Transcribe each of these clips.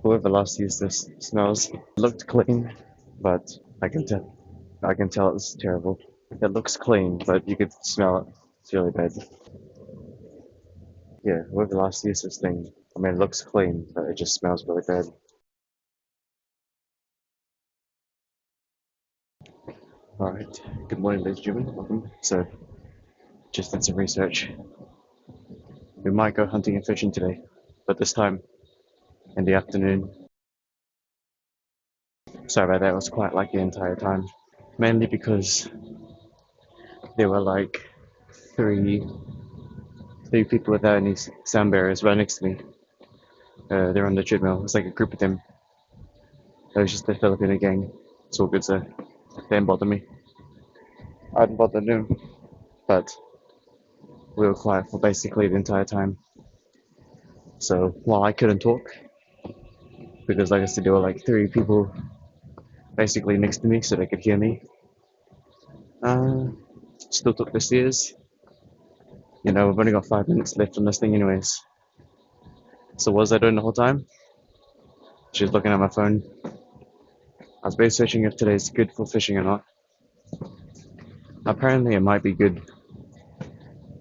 whoever last used this smells. It looked clean, but I can tell it's terrible. It looks clean, but you could smell it. It's really bad. Yeah, whoever last used this thing, I mean, it looks clean, but it just smells really bad. Alright, good morning, ladies and gentlemen. Welcome. So, just did some research. We might go hunting and fishing today, but this time in the afternoon. Sorry about that, it was quiet like the entire time. Mainly because there were like three people without any sound barriers right next to me. They're on the treadmill. It's like a group of them. It was just the Filipino gang. It's all good, so they didn't bother me. I didn't bother them, but we were quiet for basically the entire time. So while I couldn't talk, because like I said, there were like three people basically next to me so they could hear me, uh, still took the stairs. You know, we've only got 5 minutes left on this thing anyways. So what was I doing the whole time? Just looking at my phone. I was basically searching if today's good for fishing or not. Apparently it might be good.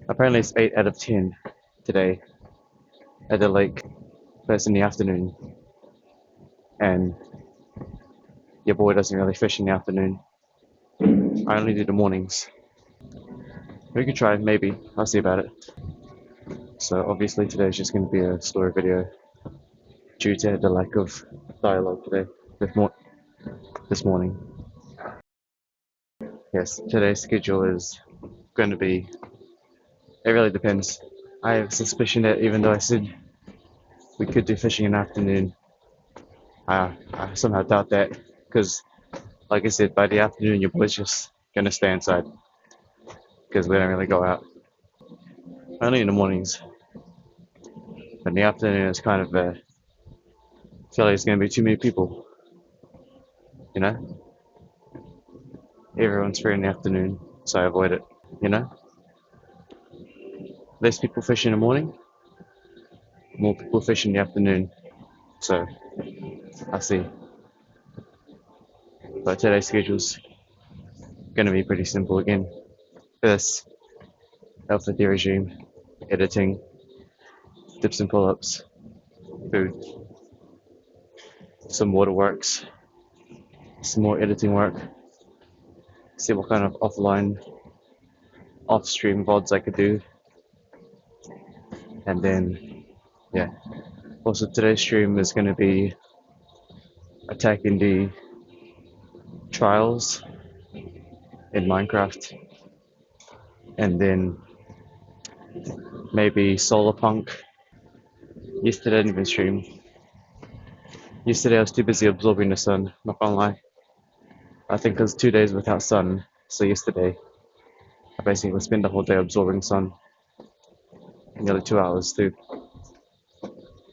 Apparently it's 8 out of 10 today at the lake, but it's in the afternoon. And your boy doesn't really fish in the afternoon. I only do the mornings. We could try, maybe. I'll see about it. So obviously today is just going to be a story video due to the lack of dialogue today, this morning. Yes, today's schedule is going to be, it really depends. I have a suspicion that even though I said we could do fishing in the afternoon, I somehow doubt that, because like I said, by the afternoon your boy's just going to stay inside, because we don't really go out. Only in the mornings. But in the afternoon it's kind of, I feel like it's going to be too many people, you know? Everyone's free in the afternoon, so I avoid it, you know? Less people fish in the morning, more people fish in the afternoon, so I see. But today's schedule's gonna be pretty simple again. First, Alpha D regime, editing, dips and pull-ups, food, some waterworks, some more editing work, see what kind of offline, off-stream VODs I could do, and then, yeah. Also today's stream is gonna be attacking the trials in Minecraft, and then maybe Solarpunk. Yesterday I didn't even stream. Yesterday I was too busy absorbing the sun, not gonna lie. I think it was 2 days without sun, so yesterday I basically spent the whole day absorbing sun. Nearly 2 hours too.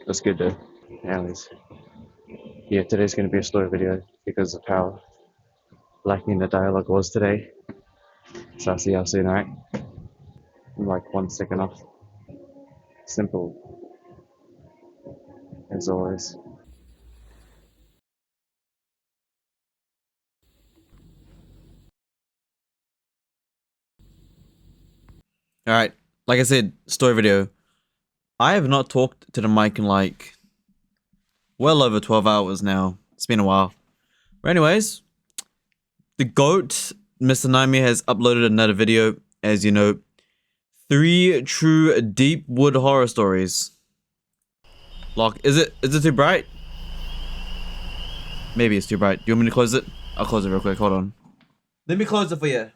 That's good though. Anyways, yeah, today's gonna be a story video because of how lacking the dialogue was today. So I'll see y'all soon, alright? I'm like 1 second off. Simple, as always. All right, like I said, story video. I have not talked to the mic in like well over 12 hours now. It's been a while. But anyways, the GOAT, Mr. Naimi, has uploaded another video. As you know, 3 true deep wood horror stories. Lock, is it too bright? Maybe it's too bright. Do you want me to close it? I'll close it real quick. Hold on. Let me close it for you.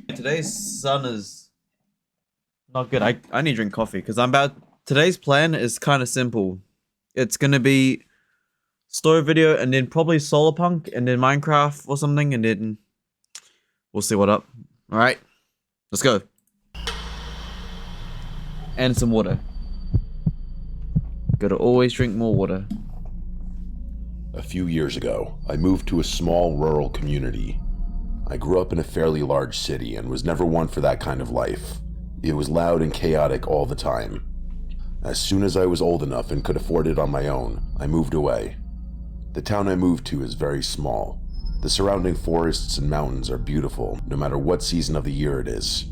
Today's sun is not good. I need to drink coffee because today's plan is kind of simple. It's gonna be story video and then probably Solarpunk and then Minecraft or something, and then we'll see what up. All right, let's go. And some water. Gotta always drink more water. A few years ago, I moved to a small rural community. I grew up in a fairly large city and was never one for that kind of life. It was loud and chaotic all the time. As soon as I was old enough and could afford it on my own, I moved away. The town I moved to is very small. The surrounding forests and mountains are beautiful, no matter what season of the year it is.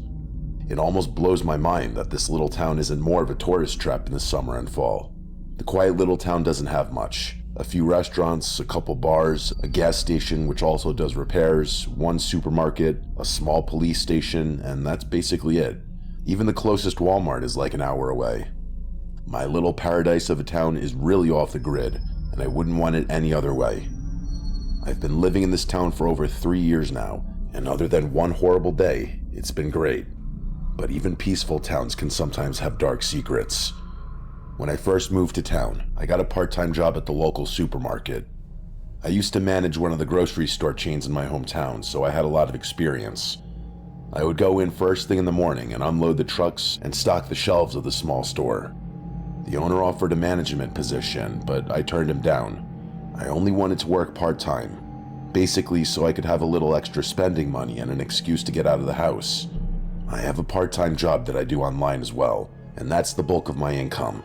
It almost blows my mind that this little town isn't more of a tourist trap in the summer and fall. The quiet little town doesn't have much. A few restaurants, a couple bars, a gas station which also does repairs, one supermarket, a small police station, and that's basically it. Even the closest Walmart is like an hour away. My little paradise of a town is really off the grid, and I wouldn't want it any other way. I've been living in this town for over 3 years now, and other than one horrible day, it's been great. But even peaceful towns can sometimes have dark secrets. When I first moved to town, I got a part-time job at the local supermarket. I used to manage one of the grocery store chains in my hometown, so I had a lot of experience. I would go in first thing in the morning and unload the trucks and stock the shelves of the small store. The owner offered a management position, but I turned him down. I only wanted to work part-time, basically so I could have a little extra spending money and an excuse to get out of the house. I have a part-time job that I do online as well, and that's the bulk of my income.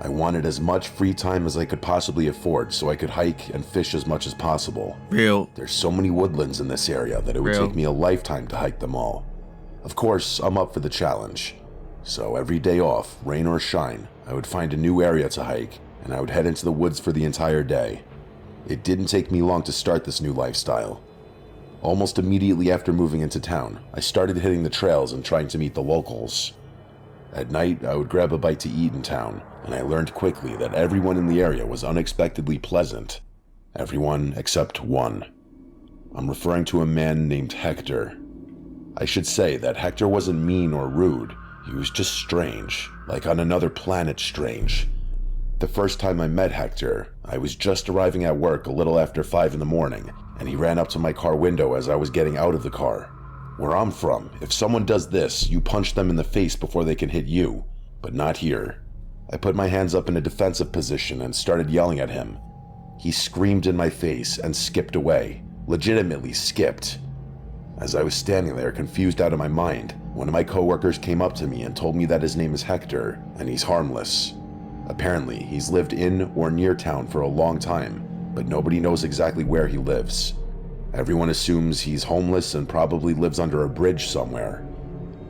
I wanted as much free time as I could possibly afford so I could hike and fish as much as possible. Real. There's so many woodlands in this area that it would take me a lifetime to hike them all. Of course, I'm up for the challenge. So every day off, rain or shine, I would find a new area to hike, and I would head into the woods for the entire day. It didn't take me long to start this new lifestyle. Almost immediately after moving into town, I started hitting the trails and trying to meet the locals. At night, I would grab a bite to eat in town, and I learned quickly that everyone in the area was unexpectedly pleasant. Everyone except one. I'm referring to a man named Hector. I should say that Hector wasn't mean or rude, he was just strange, like on another planet strange. The first time I met Hector, I was just arriving at work a little after 5 in the morning, and he ran up to my car window as I was getting out of the car. Where I'm from, if someone does this, you punch them in the face before they can hit you, but not here. I put my hands up in a defensive position and started yelling at him. He screamed in my face and skipped away, legitimately skipped. As I was standing there confused out of my mind, one of my coworkers came up to me and told me that his name is Hector, and he's harmless. Apparently, he's lived in or near town for a long time, but nobody knows exactly where he lives. Everyone assumes he's homeless and probably lives under a bridge somewhere.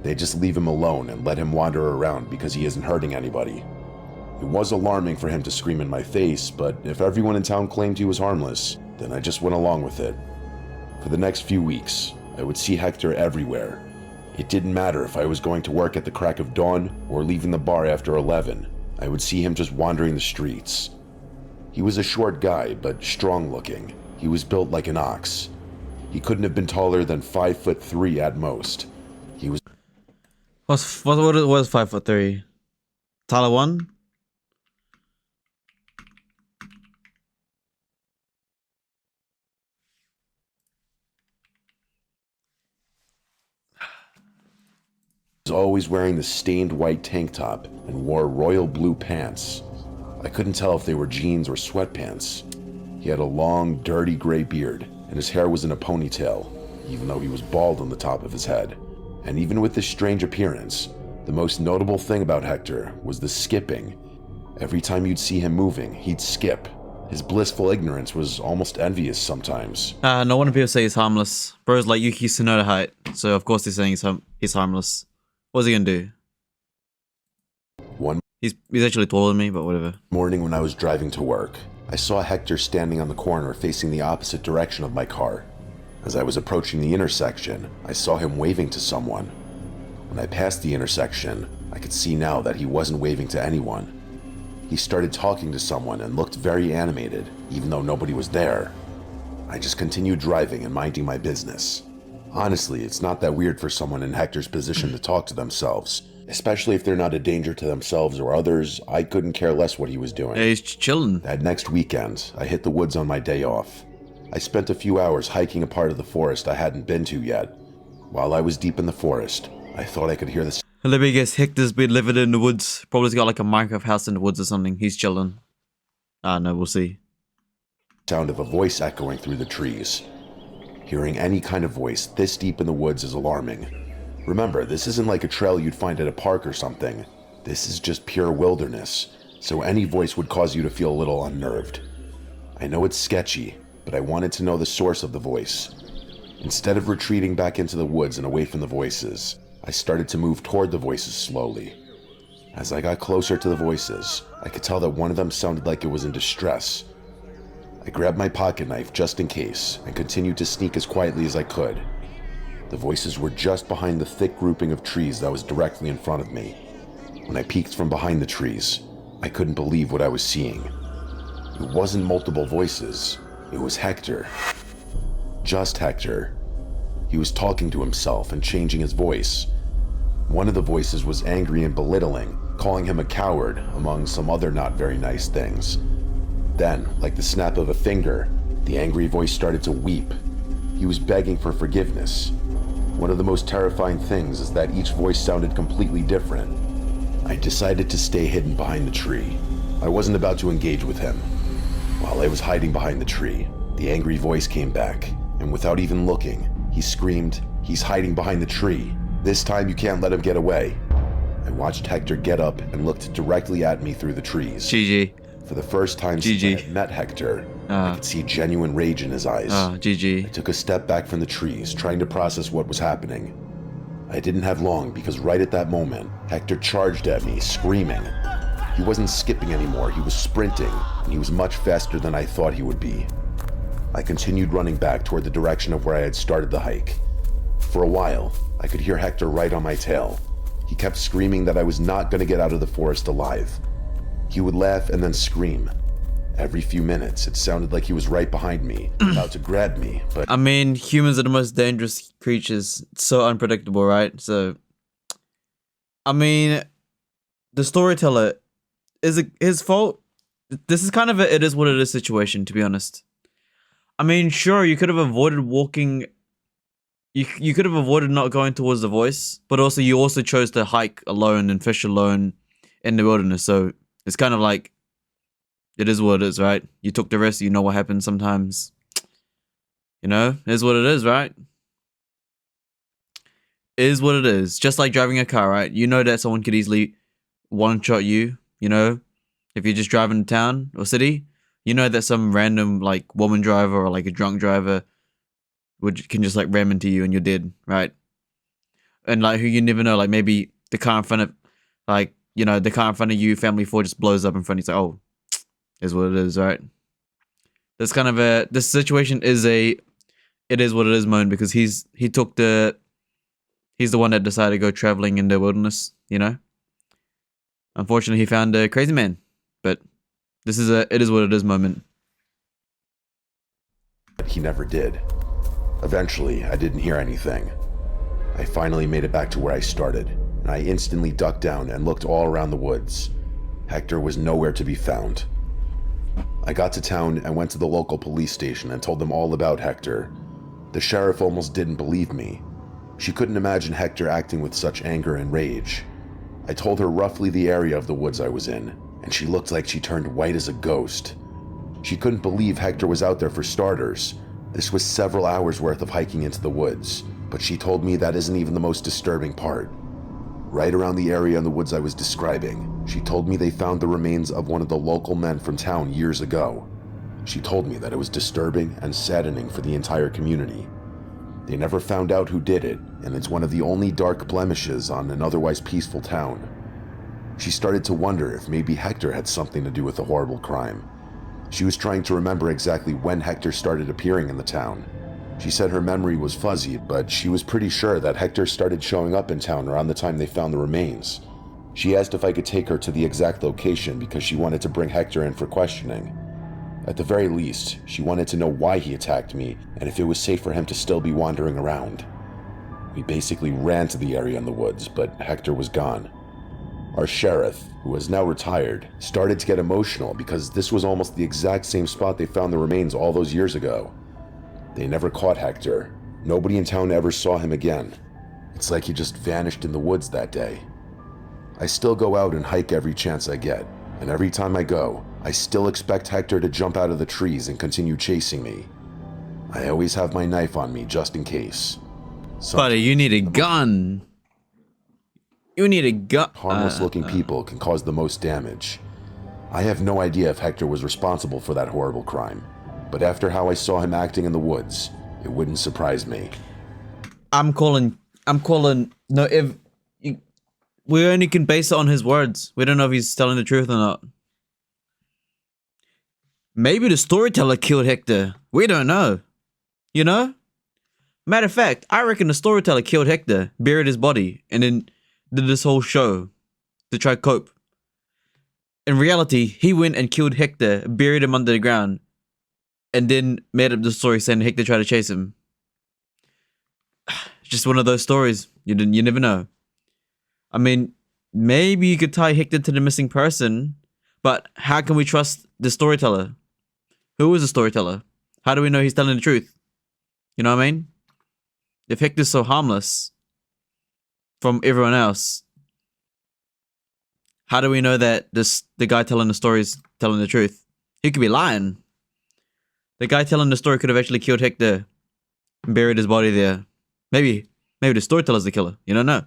They just leave him alone and let him wander around because he isn't hurting anybody. It was alarming for him to scream in my face, but if everyone in town claimed he was harmless, then I just went along with it. For the next few weeks, I would see Hector everywhere. It didn't matter if I was going to work at the crack of dawn or leaving the bar after 11. I would see him just wandering the streets. He was a short guy, but strong looking. He was built like an ox. He couldn't have been taller than 5'3" at most. He was What was 5'3"? Tyler 1? always wearing the stained white tank top and wore royal blue pants. I couldn't tell if they were jeans or sweatpants. He had a long, dirty gray beard, and his hair was in a ponytail, even though he was bald on the top of his head. And even with this strange appearance, the most notable thing about Hector was the skipping. Every time you'd see him moving, he'd skip. His blissful ignorance was almost envious sometimes. No wonder people say he's harmless. Bro's like Yuki Tsunoda height, so of course they're saying he's harmless. What's he gonna do? One He's actually taller than me, but whatever. morning when I was driving to work, I saw Hector standing on the corner facing the opposite direction of my car. As I was approaching the intersection, I saw him waving to someone. When I passed the intersection, I could see now that he wasn't waving to anyone. He started talking to someone and looked very animated, even though nobody was there. I just continued driving and minding my business. Honestly, it's not that weird for someone in Hector's position to talk to themselves, especially if they're not a danger to themselves or others. I couldn't care less what he was doing. Yeah, he's chilling. That next weekend, I hit the woods on my day off. I spent a few hours hiking a part of the forest I hadn't been to yet. While I was deep in the forest, I thought I could hear the Let me guess, Hector's been living in the woods. Probably got like a Minecraft house in the woods or something. He's chilling. No, we'll see. sound of a voice echoing through the trees. Hearing any kind of voice this deep in the woods is alarming. Remember, this isn't like a trail you'd find at a park or something. This is just pure wilderness, so any voice would cause you to feel a little unnerved. I know it's sketchy, but I wanted to know the source of the voice. Instead of retreating back into the woods and away from the voices, I started to move toward the voices slowly. As I got closer to the voices, I could tell that one of them sounded like it was in distress. I grabbed my pocket knife just in case and continued to sneak as quietly as I could. The voices were just behind the thick grouping of trees that was directly in front of me. When I peeked from behind the trees, I couldn't believe what I was seeing. It wasn't multiple voices, it was Hector. Just Hector. He was talking to himself and changing his voice. One of the voices was angry and belittling, calling him a coward, among some other not very nice things. Then, like the snap of a finger, the angry voice started to weep. He was begging for forgiveness. One of the most terrifying things is that each voice sounded completely different. I decided to stay hidden behind the tree. I wasn't about to engage with him. While I was hiding behind the tree, the angry voice came back, and without even looking, he screamed, "He's hiding behind the tree. This time you can't let him get away." I watched Hector get up and looked directly at me through the trees. GG. For the first time since I had met Hector, I could see genuine rage in his eyes. GG. I took a step back from the trees, trying to process what was happening. I didn't have long because right at that moment, Hector charged at me, screaming. He wasn't skipping anymore, he was sprinting, and he was much faster than I thought he would be. I continued running back toward the direction of where I had started the hike. For a while, I could hear Hector right on my tail. He kept screaming that I was not going to get out of the forest alive. He would laugh and then scream. Every few minutes, it sounded like he was right behind me, about to grab me, but... I mean, humans are the most dangerous creatures. It's so unpredictable, right? So, I mean, the storyteller, is it his fault? This is kind of a it is what it is situation, to be honest. I mean, sure, you could have avoided walking... You could have avoided not going towards the voice, but also you also chose to hike alone and fish alone in the wilderness, so it's kind of like, it is what it is, right? You took the risk, you know what happens sometimes. You know, it is what it is, right? It is what it is. Just like driving a car, right? You know that someone could easily one-shot you, you know? If you're just driving to town or city, you know that some random, like, woman driver or, like, a drunk driver can just, like, ram into you and you're dead, right? And, like, who you never know, like, maybe the car in front of, like, you know, the car in front of you, family 4 just blows up in front of you. It's like, oh, is what it is, right? That's kind of this situation is it is what it is moment because he's the one that decided to go traveling in the wilderness, you know? Unfortunately, he found a crazy man, but this is it is what it is moment. He never did. Eventually, I didn't hear anything. I finally made it back to where I started, and I instantly ducked down and looked all around the woods. Hector was nowhere to be found. I got to town and went to the local police station and told them all about Hector. The sheriff almost didn't believe me. She couldn't imagine Hector acting with such anger and rage. I told her roughly the area of the woods I was in, and she looked like she turned white as a ghost. She couldn't believe Hector was out there for starters. This was several hours worth of hiking into the woods, but she told me that isn't even the most disturbing part. Right around the area in the woods I was describing, she told me they found the remains of one of the local men from town years ago. She told me that it was disturbing and saddening for the entire community. They never found out who did it, and it's one of the only dark blemishes on an otherwise peaceful town. She started to wonder if maybe Hector had something to do with the horrible crime. She was trying to remember exactly when Hector started appearing in the town. She said her memory was fuzzy, but she was pretty sure that Hector started showing up in town around the time they found the remains. She asked if I could take her to the exact location because she wanted to bring Hector in for questioning. At the very least, she wanted to know why he attacked me and if it was safe for him to still be wandering around. We basically ran to the area in the woods, but Hector was gone. Our sheriff, who is now retired, started to get emotional because this was almost the exact same spot they found the remains all those years ago. They never caught Hector. Nobody in town ever saw him again. It's like he just vanished in the woods that day. I still go out and hike every chance I get, and every time I go, I still expect Hector to jump out of the trees and continue chasing me. I always have my knife on me just in case. Buddy, you need a gun. You need a gun. Harmless looking people can cause the most damage. I have no idea if Hector was responsible for that horrible crime, but after how I saw him acting in the woods, it wouldn't surprise me. I'm calling, no, if, we only can base it on his words. We don't know if he's telling the truth or not. Maybe the storyteller killed Hector. We don't know. You know? Matter of fact, I reckon the storyteller killed Hector, buried his body, and then did this whole show to try to cope. In reality, he went and killed Hector, buried him under the ground, and then made up the story saying Hector tried to chase him. Just one of those stories. You never know. I mean, maybe you could tie Hector to the missing person, but how can we trust the storyteller? Who is the storyteller? How do we know he's telling the truth? You know what I mean? If Hector's so harmless from everyone else, how do we know that the guy telling the story is telling the truth? He could be lying. The guy telling the story could have actually killed Hector and buried his body there. Maybe the storyteller's the killer. You don't know.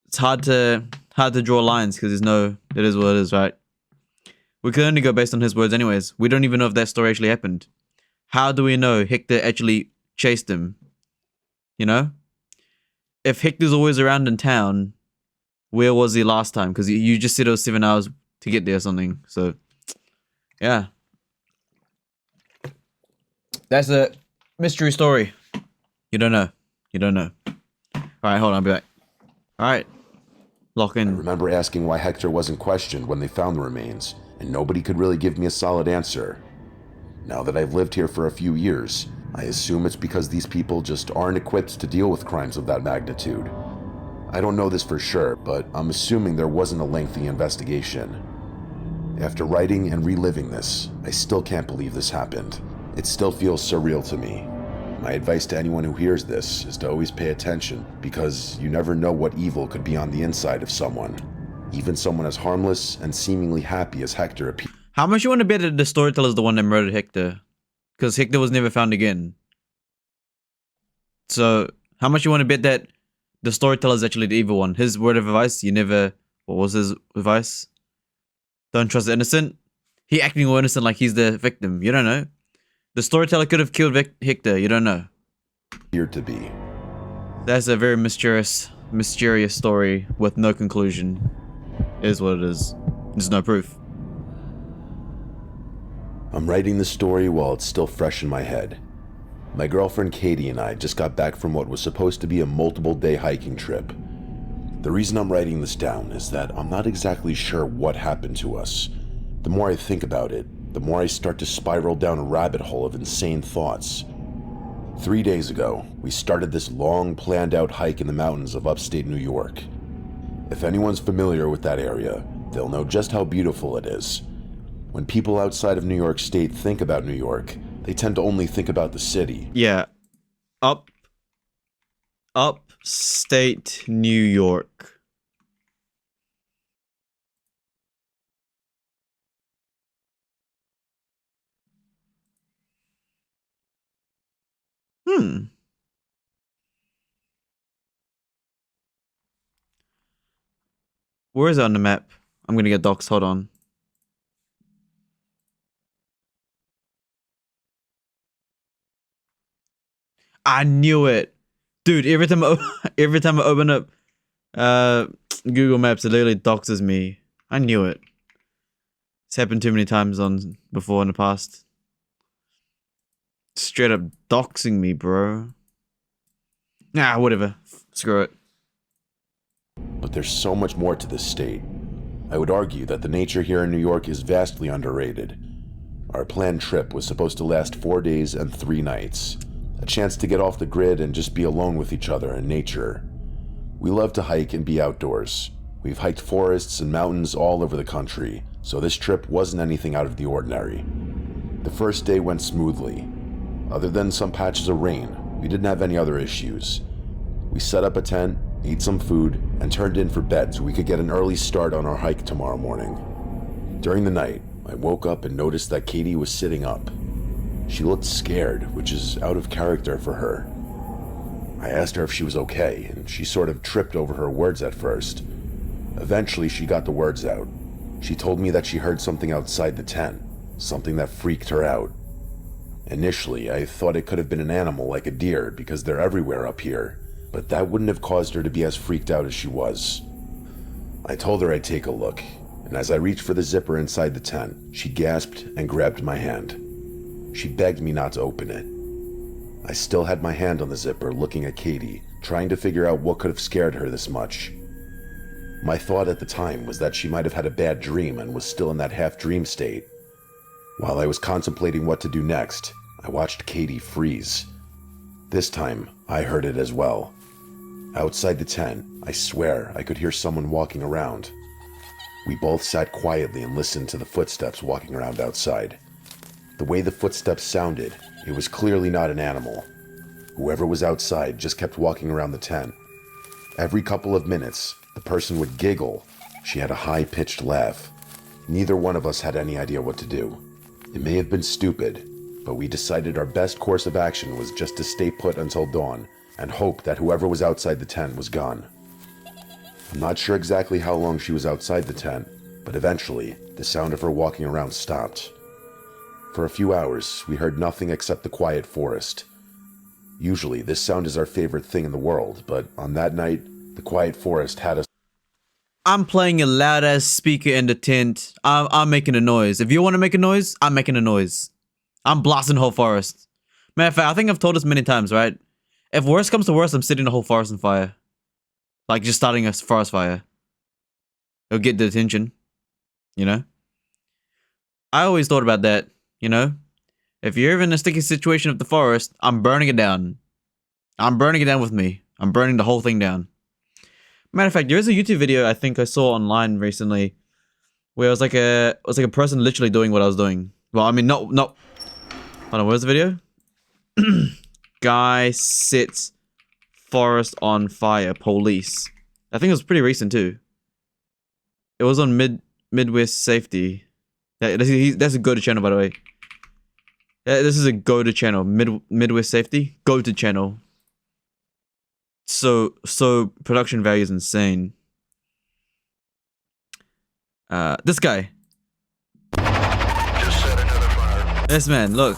It's hard to draw lines because it is what it is, right? We can only go based on his words anyways. We don't even know if that story actually happened. How do we know Hector actually chased him? You know? If Hector's always around in town, where was he last time? Because you just said it was 7 hours to get there or something. So, yeah. That's a mystery story. You don't know. You don't know. Alright, hold on, I'll be back. Alright. Lock in. I remember asking why Hector wasn't questioned when they found the remains, and nobody could really give me a solid answer. Now that I've lived here for a few years, I assume it's because these people just aren't equipped to deal with crimes of that magnitude. I don't know this for sure, but I'm assuming there wasn't a lengthy investigation. After writing and reliving this, I still can't believe this happened. It still feels surreal to me. My advice to anyone who hears this is to always pay attention, because you never know what evil could be on the inside of someone. Even someone as harmless and seemingly happy as Hector appears. How much you want to bet that the storyteller is the one that murdered Hector? Because Hector was never found again. So, how much you want to bet that the storyteller is actually the evil one? His word of advice, what was his advice? Don't trust the innocent? He acting all innocent like he's the victim. You don't know. The storyteller could have killed Hector. You don't know. Appeared to be. That's a very mysterious story with no conclusion. It is what it is. There's no proof. I'm writing the story while it's still fresh in my head. My girlfriend Katie and I just got back from what was supposed to be a multiple-day hiking trip. The reason I'm writing this down is that I'm not exactly sure what happened to us. The more I think about it, the more I start to spiral down a rabbit hole of insane thoughts. 3 days ago, we started this long, planned-out hike in the mountains of upstate New York. If anyone's familiar with that area, they'll know just how beautiful it is. When people outside of New York State think about New York, they tend to only think about the city. Yeah. Upstate New York. Where is it on the map? I'm gonna get docs, hold on. I knew it. Dude, every time I open up Google Maps, it literally doxes me. I knew it. It's happened too many times before in the past. Straight up doxing me, bro. Nah, whatever. Screw it. But there's so much more to this state. I would argue that the nature here in New York is vastly underrated. Our planned trip was supposed to last 4 days and 3 nights. A chance to get off the grid and just be alone with each other and nature. We love to hike and be outdoors. We've hiked forests and mountains all over the country, so this trip wasn't anything out of the ordinary. The first day went smoothly. Other than some patches of rain, we didn't have any other issues. We set up a tent, ate some food, and turned in for bed so we could get an early start on our hike tomorrow morning. During the night, I woke up and noticed that Katie was sitting up. She looked scared, which is out of character for her. I asked her if she was okay, and she sort of tripped over her words at first. Eventually, she got the words out. She told me that she heard something outside the tent, something that freaked her out. Initially, I thought it could have been an animal like a deer because they're everywhere up here, but that wouldn't have caused her to be as freaked out as she was. I told her I'd take a look, and as I reached for the zipper inside the tent, she gasped and grabbed my hand. She begged me not to open it. I still had my hand on the zipper looking at Katie, trying to figure out what could have scared her this much. My thought at the time was that she might have had a bad dream and was still in that half-dream state. While I was contemplating what to do next, I watched Katie freeze. This time, I heard it as well. Outside the tent, I swear I could hear someone walking around. We both sat quietly and listened to the footsteps walking around outside. The way the footsteps sounded, it was clearly not an animal. Whoever was outside just kept walking around the tent. Every couple of minutes, the person would giggle. She had a high-pitched laugh. Neither one of us had any idea what to do. It may have been stupid, but we decided our best course of action was just to stay put until dawn and hope that whoever was outside the tent was gone. I'm not sure exactly how long she was outside the tent, but eventually, the sound of her walking around stopped. For a few hours, we heard nothing except the quiet forest. Usually, this sound is our favorite thing in the world, but on that night, the quiet forest had us. I'm playing a loud ass speaker in the tent. I'm making a noise. If you want to make a noise, I'm making a noise. I'm blasting the whole forest. Matter of fact, I think I've told this many times, right? If worst comes to worst, I'm setting the whole forest on fire. Like just starting a forest fire. It'll get the attention. You know? I always thought about that, you know? If you're ever in a sticky situation of the forest, I'm burning it down. I'm burning it down with me. I'm burning the whole thing down. Matter of fact, there is a YouTube video I think I saw online recently where it was like a person literally doing what I was doing. Well, I mean, not. Hold on, where's the video? Guy sets forest on fire. Police. I think it was pretty recent too. It was on Midwest Safety. That's a go-to channel, by the way. Yeah, this is a go-to channel. Midwest Safety. Go-to channel. So production value is insane. This guy. Just set another fire. This man, look.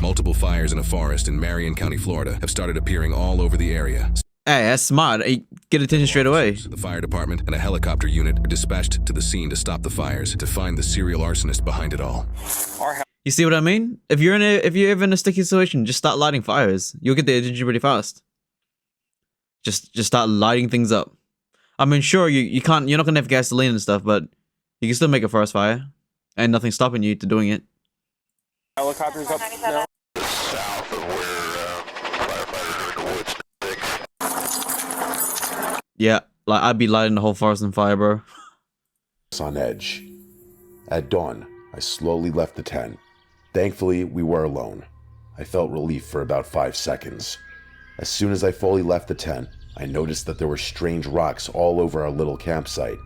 Multiple fires in a forest in Marion County, Florida have started appearing all over the area. Hey, that's smart. Hey, get attention straight away. The fire department and a helicopter unit are dispatched to the scene to stop the fires to find the serial arsonist behind it all. You see what I mean? If you're ever in a sticky situation, just start lighting fires. You'll get the attention pretty fast. Just start lighting things up. I mean, sure, you're not gonna have gasoline and stuff, but you can still make a forest fire, and nothing's stopping you to doing it. Helicopters up now. South of where firefighters are in the woods. Yeah, like I'd be lighting the whole forest on fire, bro. On edge. At dawn, I slowly left the tent. Thankfully, we were alone. I felt relief for about 5 seconds. As soon as I fully left the tent, I noticed that there were strange rocks all over our little campsite.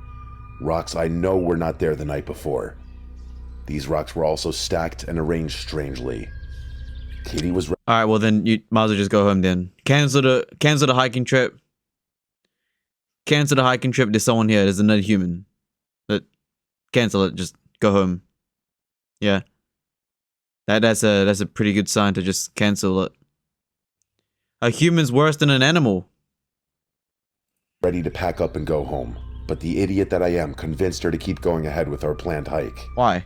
Rocks I know were not there the night before. These rocks were also stacked and arranged strangely. Katie was Alright, well then you might as well just go home then. Cancel the hiking trip. Cancel the hiking trip. There's someone here. There's another human. But cancel it. Just go home. Yeah. That's a pretty good sign to just cancel it. A human's worse than an animal. ready to pack up and go home, but the idiot that I am convinced her to keep going ahead with our planned hike. Why?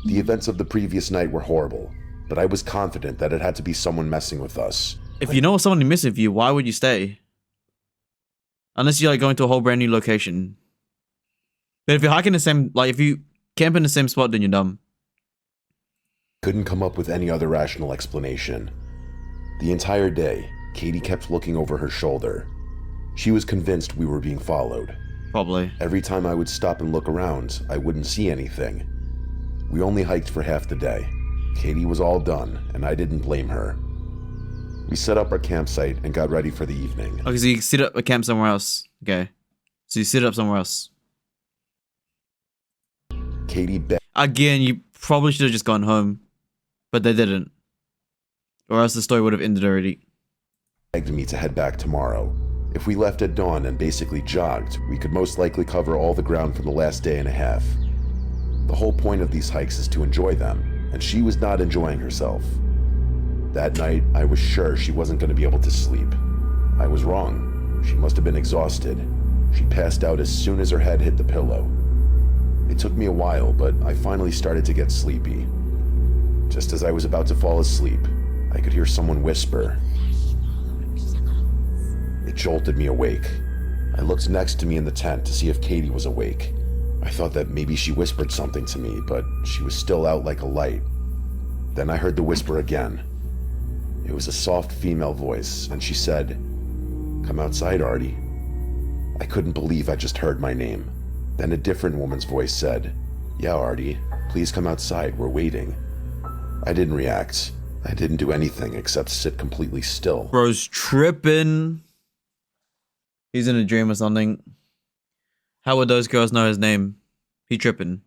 The events of the previous night were horrible, but I was confident that it had to be someone messing with us. If you know someone missing with you, why would you stay? Unless you're like going to a whole brand new location. But if you're hiking the same, like if you camp in the same spot, then you're dumb. Couldn't come up with any other rational explanation. The entire day, Katie kept looking over her shoulder. She was convinced we were being followed. Probably. Every time I would stop and look around, I wouldn't see anything. We only hiked for half the day. Katie was all done, and I didn't blame her. We set up our campsite and got ready for the evening. Okay, so you set up a camp somewhere else. Okay. So you set it up somewhere else. Katie begged Again, you probably should have just gone home. But they didn't. Or else the story would have ended already. me to head back tomorrow. If we left at dawn and basically jogged, we could most likely cover all the ground for the last day and a half. The whole point of these hikes is to enjoy them, and she was not enjoying herself. That night, I was sure she wasn't going to be able to sleep. I was wrong. She must have been exhausted. She passed out as soon as her head hit the pillow. It took me a while, but I finally started to get sleepy. Just as I was about to fall asleep, I could hear someone whisper. It jolted me awake. I looked next to me in the tent to see if Katie was awake. I thought that maybe she whispered something to me, but she was still out like a light. Then I heard the whisper again. It was a soft female voice, and she said, "Come outside, Artie." I couldn't believe I just heard my name. Then a different woman's voice said, "Yeah, Artie, please come outside, we're waiting." I didn't react. I didn't do anything except sit completely still. Bro's tripping. He's in a dream or something. How would those girls know his name? He tripping.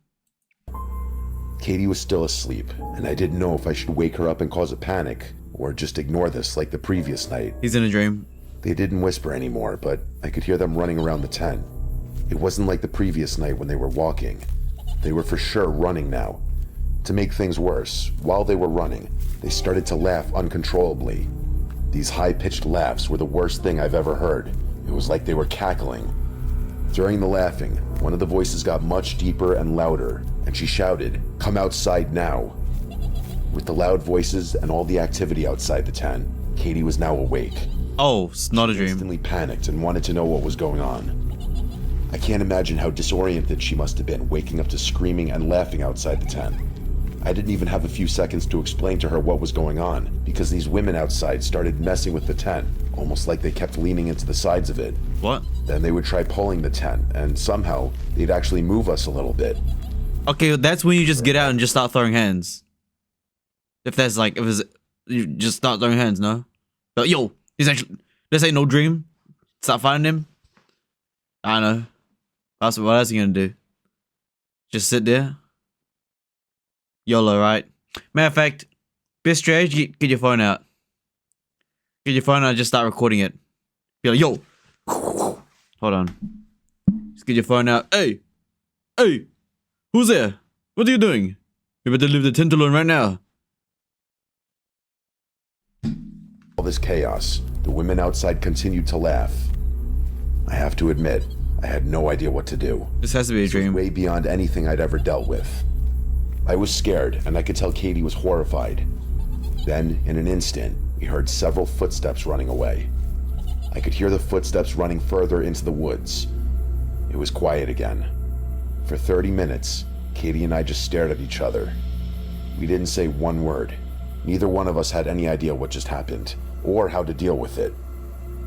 Katie was still asleep, and I didn't know if I should wake her up and cause a panic, or just ignore this like the previous night. He's in a dream. They didn't whisper anymore, but I could hear them running around the tent. It wasn't like the previous night when they were walking. They were for sure running now. To make things worse, while they were running, they started to laugh uncontrollably. These high-pitched laughs were the worst thing I've ever heard. It was like they were cackling. During the laughing, one of the voices got much deeper and louder, and she shouted, "Come outside now." With the loud voices and all the activity outside the tent, Katie was now awake. Oh, it's not a She dream. instantly panicked and wanted to know what was going on. I can't imagine how disoriented she must have been, waking up to screaming and laughing outside the tent. I didn't even have a few seconds to explain to her what was going on, because these women outside started messing with the tent, almost like they kept leaning into the sides of it. What? Then they would try pulling the tent, and somehow they'd actually move us a little bit. Okay, that's when you just get out and just start throwing hands. If there's like, if it's, you just start throwing hands, no? But yo, he's actually, this ain't no dream. Start fighting him. I don't know. What else are you gonna do? Just sit there? YOLO, right? Matter of fact, best strategy, get your phone out. Get your phone out and just start recording it. Be like, yo. Hold on. Just get your phone out. Hey! Hey! Who's there? What are you doing? You better leave the tent alone right now. All this chaos, the women outside continued to laugh. I have to admit, I had no idea what to do. This has to be a This was dream. way beyond anything I'd ever dealt with. I was scared, and I could tell Katie was horrified. Then, in an instant, we heard several footsteps running away. I could hear the footsteps running further into the woods. It was quiet again. For 30 minutes, Katie and I just stared at each other. We didn't say one word. Neither one of us had any idea what just happened, or how to deal with it.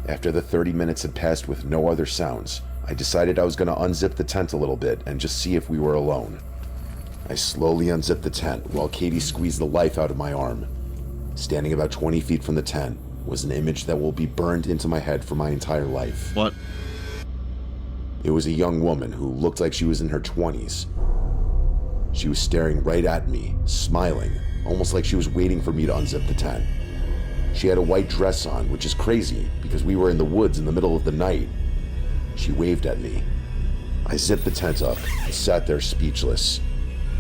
After the 30 minutes had passed with no other sounds, I decided I was going to unzip the tent a little bit and just see if we were alone. I slowly unzipped the tent while Katie squeezed the life out of my arm. Standing about 20 feet from the tent was an image that will be burned into my head for my entire life. What? It was a young woman who looked like she was in her 20s. She was staring right at me, smiling, almost like she was waiting for me to unzip the tent. She had a white dress on, which is crazy because we were in the woods in the middle of the night. She waved at me. I zipped the tent up and sat there speechless.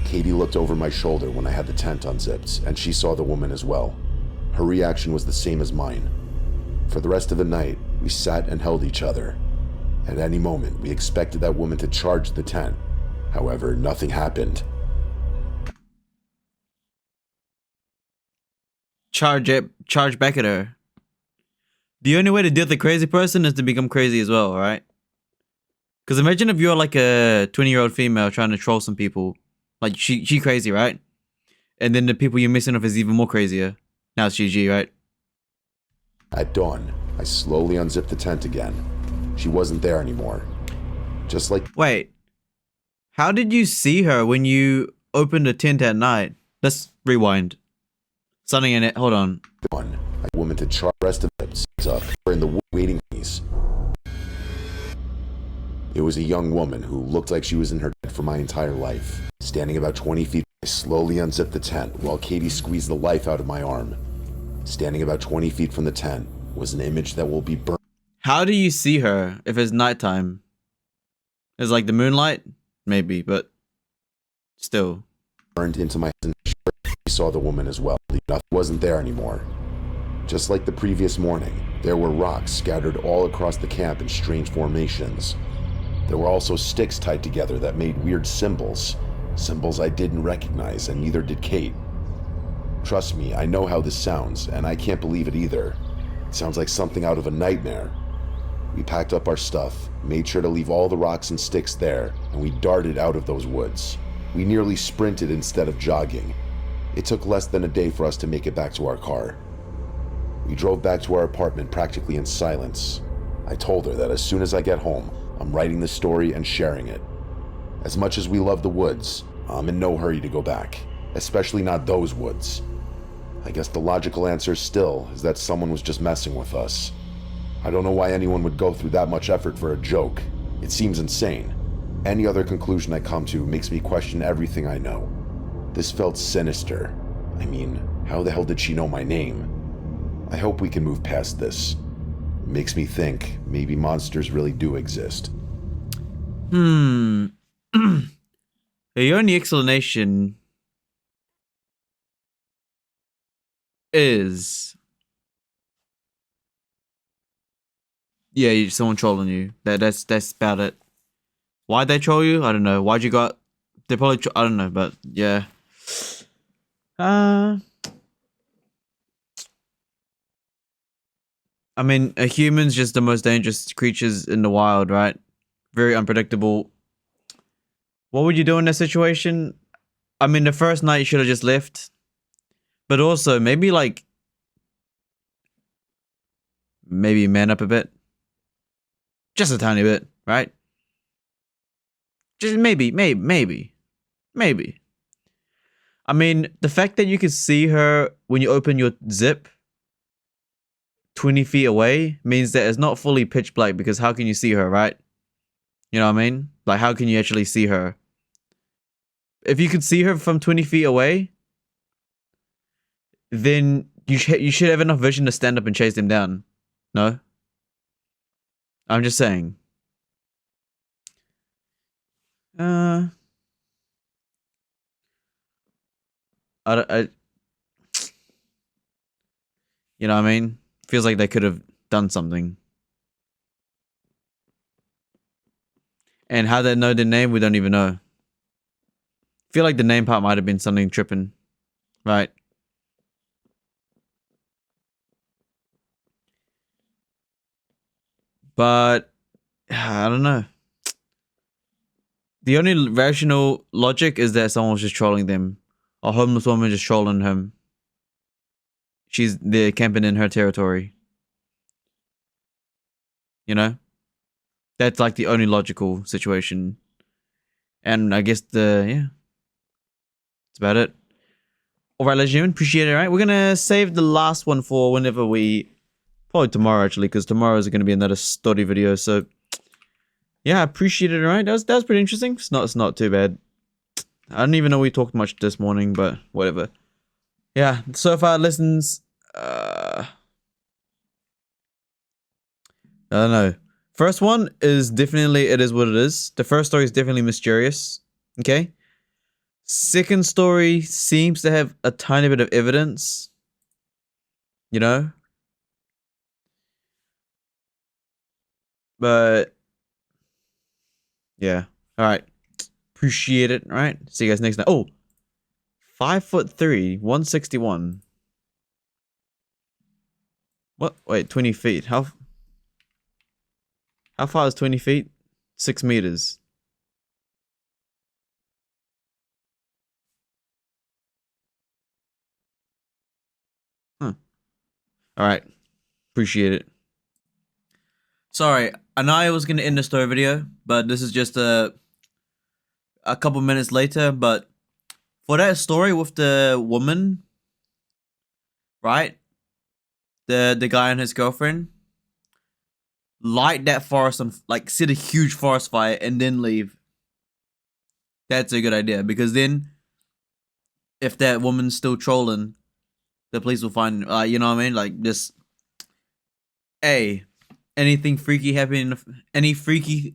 Katie looked over my shoulder when I had the tent unzipped, and she saw the woman as well. Her reaction was the same as mine. For the rest of the night, we sat and held each other. At any moment, we expected that woman to charge the tent. However, nothing happened. Charge back at her. The only way to deal with a crazy person is to become crazy as well, right? Because imagine if you're like a 20-year-old female trying to troll some people. Like, she crazy, right? And then the people you're messing with is even more crazier. Now it's GG, right? At dawn, I slowly unzipped the tent again. She wasn't there anymore. Just like Wait. How did you see her when you opened the tent at night? Let's rewind. Something in it. Hold on. dawn, a woman to charge the rest of the up. We're in the wood waiting piece. It was a young woman who looked like she was in her bed for my entire life. Standing about 20 feet, I slowly unzipped the tent while Katie squeezed the life out of my arm. Standing about 20 feet from the tent was an image that will be burned. How do you see her if it's nighttime? It's like the moonlight? Maybe, but still. Burned into my head and we saw the woman as well. Nothing wasn't there anymore. Just like the previous morning, there were rocks scattered all across the camp in strange formations. There were also sticks tied together that made weird symbols. Symbols I didn't recognize, and neither did Kate. Trust me, I know how this sounds, and I can't believe it either. It sounds like something out of a nightmare. We packed up our stuff, made sure to leave all the rocks and sticks there, and we darted out of those woods. We nearly sprinted instead of jogging. It took less than a day for us to make it back to our car. We drove back to our apartment practically in silence. I told her that as soon as I get home, I'm writing the story and sharing it. As much as we love the woods, I'm in no hurry to go back, especially not those woods. I guess the logical answer still is that someone was just messing with us. I don't know why anyone would go through that much effort for a joke. It seems insane. Any other conclusion I come to makes me question everything I know. This felt sinister. I mean, how the hell did she know my name? I hope we can move past this. It makes me think maybe monsters really do exist. The only explanation is, yeah, someone trolling you. That's about it. Why'd they troll you? I don't know. Why'd you got? They probably. I don't know, but yeah. I mean, a human's just the most dangerous creatures in the wild, right? Very unpredictable. What would you do in that situation? I mean, the first night you should have just left. But also, maybe man up a bit. Just a tiny bit, right? Just maybe. I mean, the fact that you can see her when you open your zip 20 feet away means that it's not fully pitch black, because how can you see her, right? You know what I mean? Like, how can you actually see her? If you could see her from 20 feet away, then you should have enough vision to stand up and chase them down. No? I'm just saying. You know what I mean? Feels like they could have done something. And how they know the name, we don't even know. Feel like the name part might have been something tripping. Right? But I don't know. The only rational logic is that someone was just trolling them. A homeless woman just trolling him. They're camping in her territory. You know? That's like the only logical situation. And I guess yeah. That's about it. Alright, ladies and gentlemen, appreciate it, right? We're gonna save the last one for whenever probably tomorrow, actually, because tomorrow is gonna be another story video, so yeah, I appreciate it, alright? That was pretty interesting. It's not too bad. I don't even know we talked much this morning, but whatever. Yeah, so far listens, I don't know. First one is definitely It Is What It Is. The first story is definitely mysterious. Okay? Second story seems to have a tiny bit of evidence. You know? But yeah. Alright. Appreciate it. Alright. See you guys next time. Oh! 5'3", 161. What? Wait, 20 feet. How far is 20 feet? 6 meters. Huh. Alright. Appreciate it. Sorry, I know I was going to end the story video, but this is just a couple minutes later, but for that story with the woman, right? The guy and his girlfriend, light that forest on, like, set a huge forest fire and then leave. That's a good idea, because then if that woman's still trolling, the police will find, you know what I mean? Like, just, hey, anything freaky happening, any freaky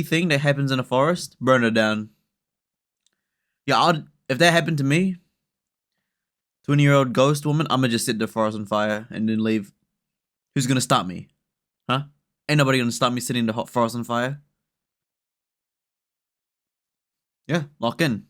thing that happens in a forest, burn it down. Yeah, if that happened to me, 20-year-old ghost woman, I'ma just set the forest on fire and then leave. Who's gonna stop me? Huh? Ain't nobody gonna stop me setting the hot forest on fire. Yeah, lock in.